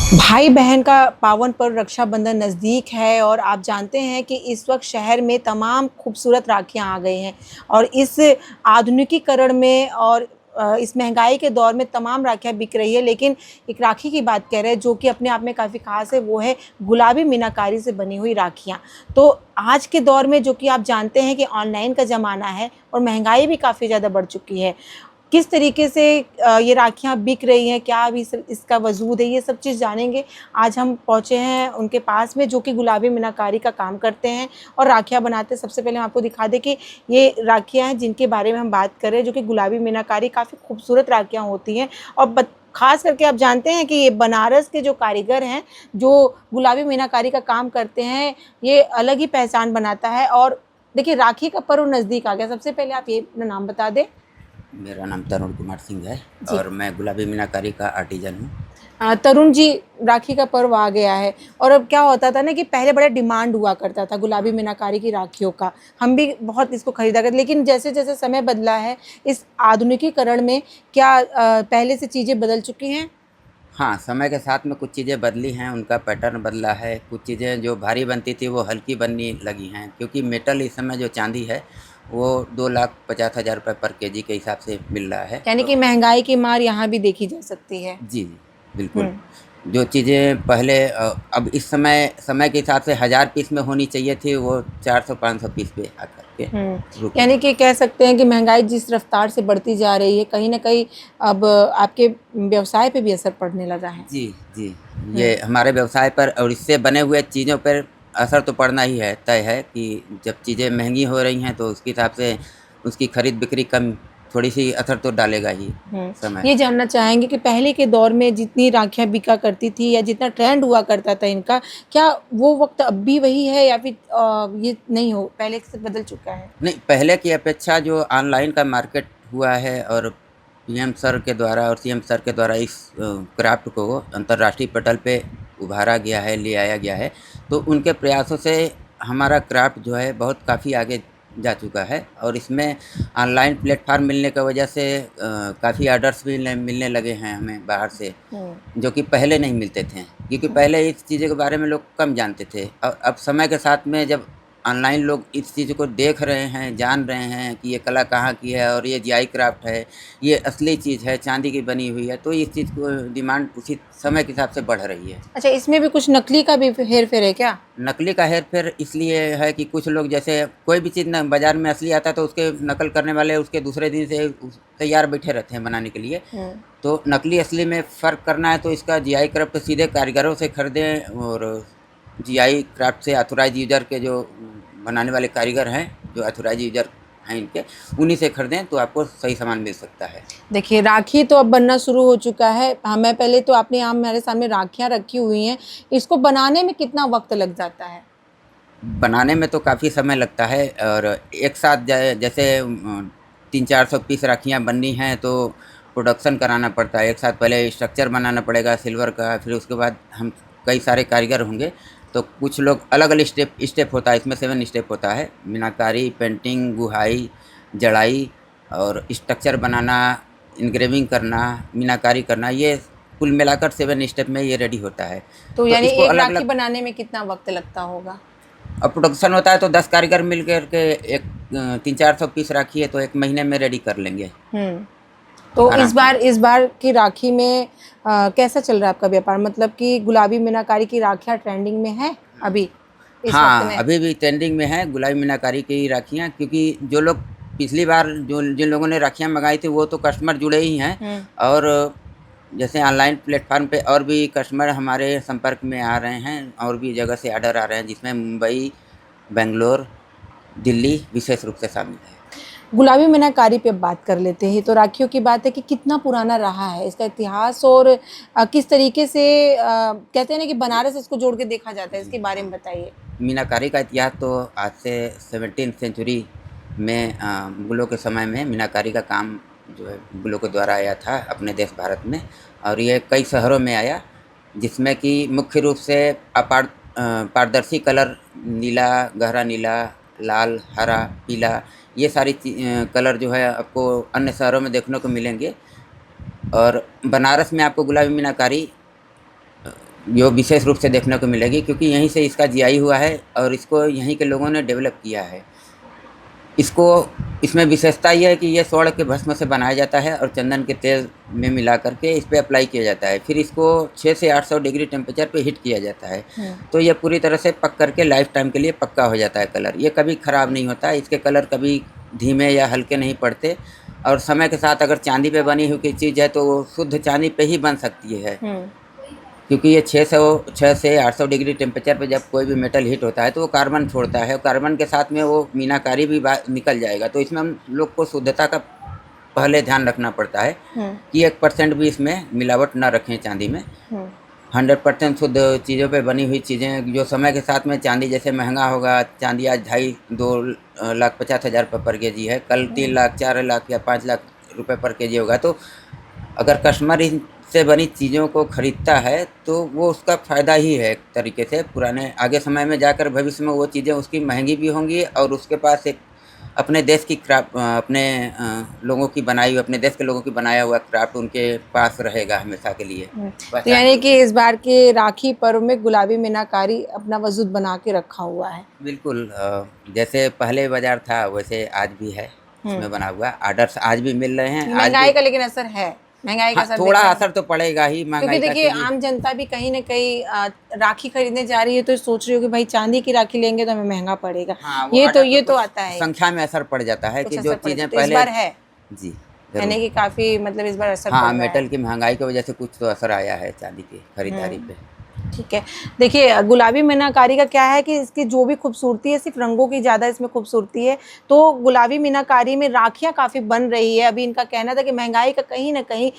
भाई बहन का पावन पर्व रक्षाबंधन नज़दीक है और आप जानते हैं कि इस वक्त शहर में तमाम खूबसूरत राखियां आ गई हैं और इस आधुनिकीकरण में और इस महंगाई के दौर में तमाम राखियां बिक रही है। लेकिन एक राखी की बात कह रहे हैं जो कि अपने आप में काफ़ी ख़ास है, वो है गुलाबी मीनाकारी से बनी हुई राखियां। तो आज के दौर में जो कि आप जानते हैं कि ऑनलाइन का ज़माना है और महंगाई भी काफ़ी ज़्यादा बढ़ चुकी है, किस तरीके से ये राखियाँ बिक रही हैं, क्या अभी इसका वजूद है, ये सब चीज़ जानेंगे। आज हम पहुँचे हैं उनके पास में जो कि गुलाबी मीनाकारी का काम करते हैं और राखियाँ बनाते हैं। सबसे पहले हम आपको दिखा दें कि ये राखियाँ हैं जिनके बारे में हम बात कर रहे हैं, जो कि गुलाबी मीनाकारी काफ़ी खूबसूरत राखियाँ होती हैं और ख़ास करके आप जानते हैं कि ये बनारस के जो कारीगर हैं, जो गुलाबी मीनाकारी का काम करते हैं, ये अलग ही पहचान बनाता है। और देखिए, राखी का पर्व नज़दीक आ गया। सबसे पहले आप ये अपना नाम बता दें। मेरा नाम तरुण कुमार सिंह है जी। और मैं गुलाबी मीनाकारी का आर्टिजन हूँ। तरुण जी, राखी का पर्व आ गया है और अब क्या होता था ना कि पहले बड़ा डिमांड हुआ करता था गुलाबी मीनाकारी की राखियों का। हम भी बहुत इसको खरीदा करते, लेकिन जैसे-जैसे समय बदला है, इस आधुनिकीकरण में क्या पहले से चीज़ें बदल चुकी हैं? हाँ, समय के साथ में कुछ चीज़ें बदली हैं, उनका पैटर्न बदला है। कुछ चीज़ें जो भारी बनती थी वो हल्की बनने लगी हैं, क्योंकि मेटल इस समय जो चांदी है वो 2,50,000 रुपये पर केजी के हिसाब से मिल रहा है। यानी तो कि महँगाई की मार यहाँ भी देखी जा सकती है। जी, जी, बिल्कुल। हुँ। जो चीज़ें पहले अब इस समय समय के हिसाब से 1000 पीस में होनी चाहिए थी, वो 400-500 पीस पे आकर के हुँ। रुकी यानी हैं। कि कह सकते हैं कि महँगाई जिस रफ़्तार से बढ़ती जा रही है, कहीं न कहीं अब आपके व्यवसाय पे भी असर पड़ने लगा है। जी, जी। हुँ। ये हमारे व्यवसाय पर और इससे बने हुए चीज़ों पर असर तो पड़ना ही है, तय है कि जब चीज़ें महँगी हो रही हैं, तो उसके हिसाब से उसकी खरीद-बिक्री कम थोड़ी-सी असर तो डालेगा ही हुँ। समय। ये जानना चाहेंगे कि पहले के दौर में जितनी राखियाँ बिका करती थी या जितना ट्रेंड हुआ करता था इनका, क्या वो वक़्त अब भी वही है या फिर ये नहीं हो पहले से बदल चुका है? नहीं, पहले की अपेक्षा जो ऑनलाइन का मार्केट हुआ है और पीएम सर के द्वारा और सीएम सर के द्वारा इस क्राफ्ट को अंतर्राष्ट्रीय पटल पे उभारा गया है, ले आया गया है, तो उनके प्रयासों से हमारा क्राफ्ट जो है बहुत काफ़ी आगे जा चुका है और इसमें ऑनलाइन प्लेटफ़ॉर्म मिलने की वजह से काफ़ी ऑर्डर्स भी मिलने लगे हैं हमें बाहर से, हुँ। जो कि पहले नहीं मिलते थे। क्योंकि पहले इस चीज़ों के बारे में लोग कम जानते थे और अब समय के साथ में जब ऑनलाइन लोग इस चीज़ को देख रहे हैं, जान रहे हैं कि ये कला कहाँ की है और ये जीआई क्राफ्ट है, ये असली चीज़ है, चाँदी की बनी हुई है, तो इस चीज़ को डिमांड उसी समय के हिसाब से बढ़ रही है। अच्छा, इसमें भी कुछ नकली का भी हेर-फेर है क्या? नकली का हेर-फेर इसलिए है कि कुछ लोग जैसे कोई भी चीज़ ना बाज़ार में असली आता है तो उसके नकल करने वाले उसके दूसरे दिन से तैयार बैठे रहते हैं बनाने के लिए। हुँ। तो नकली असली में फ़र्क करना है तो इसका जीआई क्राफ्ट सीधे कारीगरों से खरीदें और जीआई क्राफ्ट से ऑथराइज़ यूज़र के जो बनाने वाले कारीगर हैं, जो ऑथराइज़ यूज़र हैं इनके, उन्हीं से खरीदें तो आपको सही सामान मिल सकता है। देखिए, राखी तो अब बनना शुरू हो चुका है। हमें पहले तो आपने यहाँ हमारे सामने राखियाँ रखी हुई हैं। इसको बनाने में कितना वक़्त लग जाता है? बनाने में तो काफ़ी समय लगता है और एक साथ जैसे 300-400 पीस राखियाँ बननी हैं तो प्रोडक्शन कराना पड़ता है। एक साथ पहले स्ट्रक्चर बनाना पड़ेगा सिल्वर का, फिर उसके बाद हम कई सारे कारीगर होंगे, तो कुछ लोग अलग-अलग स्टेप होता है, इसमें 7 स्टेप होता है। मीनाकारी, पेंटिंग, गुहाई, जड़ाई और स्ट्रक्चर बनाना, एन्ग्रेविंग करना, मीनाकारी करना, ये कुल मिलाकर 7 स्टेप में ये रेडी होता है। तो तो यानी इसको एक राखी अलग-अलग बनाने में कितना वक़्त लगता होगा? अब प्रोडक्शन होता है तो 10 कारीगर मिल कर के एक 300-400 पीस राखी है तो 1 महीने में रेडी कर लेंगे हुँ। तो आराम से। इस बार की राखी में कैसा चल रहा है आपका व्यापार? मतलब कि गुलाबी मीनाकारी की राखियाँ ट्रेंडिंग में हैं अभी, इस वक़्त हाँ, में? अभी भी ट्रेंडिंग में है गुलाबी मीनाकारी की राखियाँ, क्योंकि जो लोग पिछली बार जो जिन लोगों ने राखियाँ मँगाई थी वो तो कस्टमर जुड़े ही हैं हुँ। और जैसे ऑनलाइन प्लेटफ़ॉर्म पे और भी कस्टमर हमारे संपर्क में आ रहे हैं और भी जगह से ऑर्डर आ रहे हैं, जिसमें मुंबई, बैंगलोर, दिल्ली विशेष रूप से शामिल है। गुलाबी मीनाकारी पे बात कर लेते हैं। तो राखियों की बात है कि कितना पुराना रहा है इसका इतिहास और किस तरीके से कहते हैं ना कि बनारस इसको जोड़ के देखा जाता है, जी, इसके बारे में हाँ। बताइए? मीनाकारी का इतिहास तो आज से 17th सेंचुरी में मुगलों के समय में मीनाकारी का काम जो है मुगलों के द्वारा आया था अपने देश भारत में और ये कई शहरों में आया, जिसमें कि मुख्य रूप से पारदर्शी कलर नीला, गहरा नीला, लाल, हरा, पीला, ये सारी कलर जो है आपको अन्य शहरों में देखने को मिलेंगे और बनारस में आपको गुलाबी मीनाकारी जो विशेष रूप से देखने को मिलेगी, क्योंकि यहीं से इसका जीआई हुआ है और इसको यहीं के लोगों ने डेवलप किया है। इसमें विशेषता ये है कि ये स्वर्ण के भस्म से बनाया जाता है और चंदन के तेल में मिला करके इस पे अप्लाई किया जाता है। फिर इसको 6 से 800 डिग्री टेम्परेचर पे हीट किया जाता है। तो ये पूरी तरह से पक करके लाइफ टाइम के लिए पक्का हो जाता है कलर। ये कभी ख़राब नहीं होता, इसके कलर कभी धीमे या हल्के नहीं पड़ते। और समय के साथ अगर चांदी पे बनी हुई कोई चीज़ है तो वो शुद्ध चांदी पे ही बन सकती है, क्योंकि ये 6 से 800 डिग्री टेम्परेचर पे जब कोई भी मेटल हीट होता है तो वो कार्बन छोड़ता है और कार्बन के साथ में वो मीनाकारी भी निकल जाएगा। तो इसमें हम लोग को शुद्धता का पहले ध्यान रखना पड़ता है कि 1% भी इसमें मिलावट ना रखें चांदी में। 100% शुद्ध चीज़ों पे बनी हुई चीज़ें, जो समय के साथ में चांदी जैसे महंगा होगा, चांदी आज 2,50,000 रुपये पर केजी है, कल 3 लाख 4 लाख या 5 लाख रुपये पर केजी होगा। तो अगर कस्टमर से बनी चीज़ों को ख़रीदता है तो वो उसका फ़ायदा ही है एक तरीके से। पुराने आगे समय में जाकर भविष्य में वो चीज़ें उसकी महंगी भी होंगी और उसके पास एक अपने देश की क्राफ्ट, अपने लोगों की बनाई हुई, अपने देश के लोगों की बनाया हुआ क्राफ्ट उनके पास रहेगा हमेशा के लिए। तो यानी कि इस बार के राखी पर्व में गुलाबी मीनाकारी अपना वजूद बना के रखा हुआ है। बिल्कुल, जैसे पहले बाज़ार था वैसे आज भी है इसमें बना हुआ। आर्डर्स आज भी मिल रहे हैं। महंगाई का लेकिन असर है, महंगाई का हाँ, असर थोड़ा असर तो पड़ेगा ही महंगाई क्योंकि का। देखिए आम जनता भी कहीं ना कहीं राखी खरीदने जा रही है तो सोच रही हो कि भाई चांदी की राखी लेंगे तो हमें महंगा पड़ेगा। हाँ, ये तो आता है, संख्या में असर पड़ जाता है कि जो चीज़ें इस पहले बार है जी यानी कि काफी मतलब इस बार असर पड़ हाँ, रहा है। मेटल की महंगाई की वजह से कुछ तो असर आया है चांदी की खरीदारी पे। ठीक है, देखिए गुलाबी मीनाकारी का क्या है कि इसकी जो भी खूबसूरती है सिर्फ रंगों की ज़्यादा इसमें खूबसूरती है। तो गुलाबी मीनाकारी में राखियाँ काफ़ी बन रही है। अभी इनका कहना था कि महंगाई का कहीं ना कहीं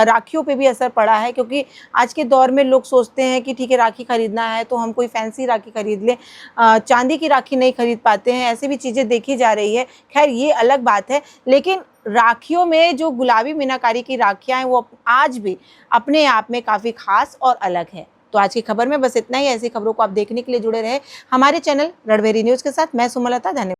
राखियों पे भी असर पड़ा है, क्योंकि आज के दौर में लोग सोचते हैं कि ठीक है राखी खरीदना है तो हम कोई फैंसी राखी खरीद लें, चांदी की राखी नहीं खरीद पाते हैं, ऐसी भी चीज़ें देखी जा रही है। खैर ये अलग बात है, लेकिन राखियों में जो गुलाबी मीनाकारी की राखियाँ हैं वो आज भी अपने आप में काफ़ी खास और अलग है। तो आज की खबर में बस इतना ही। ऐसी खबरों को आप देखने के लिए जुड़े रहे हमारे चैनल रणभेरी न्यूज़ के साथ। मैं सुमलता, धन्यवाद।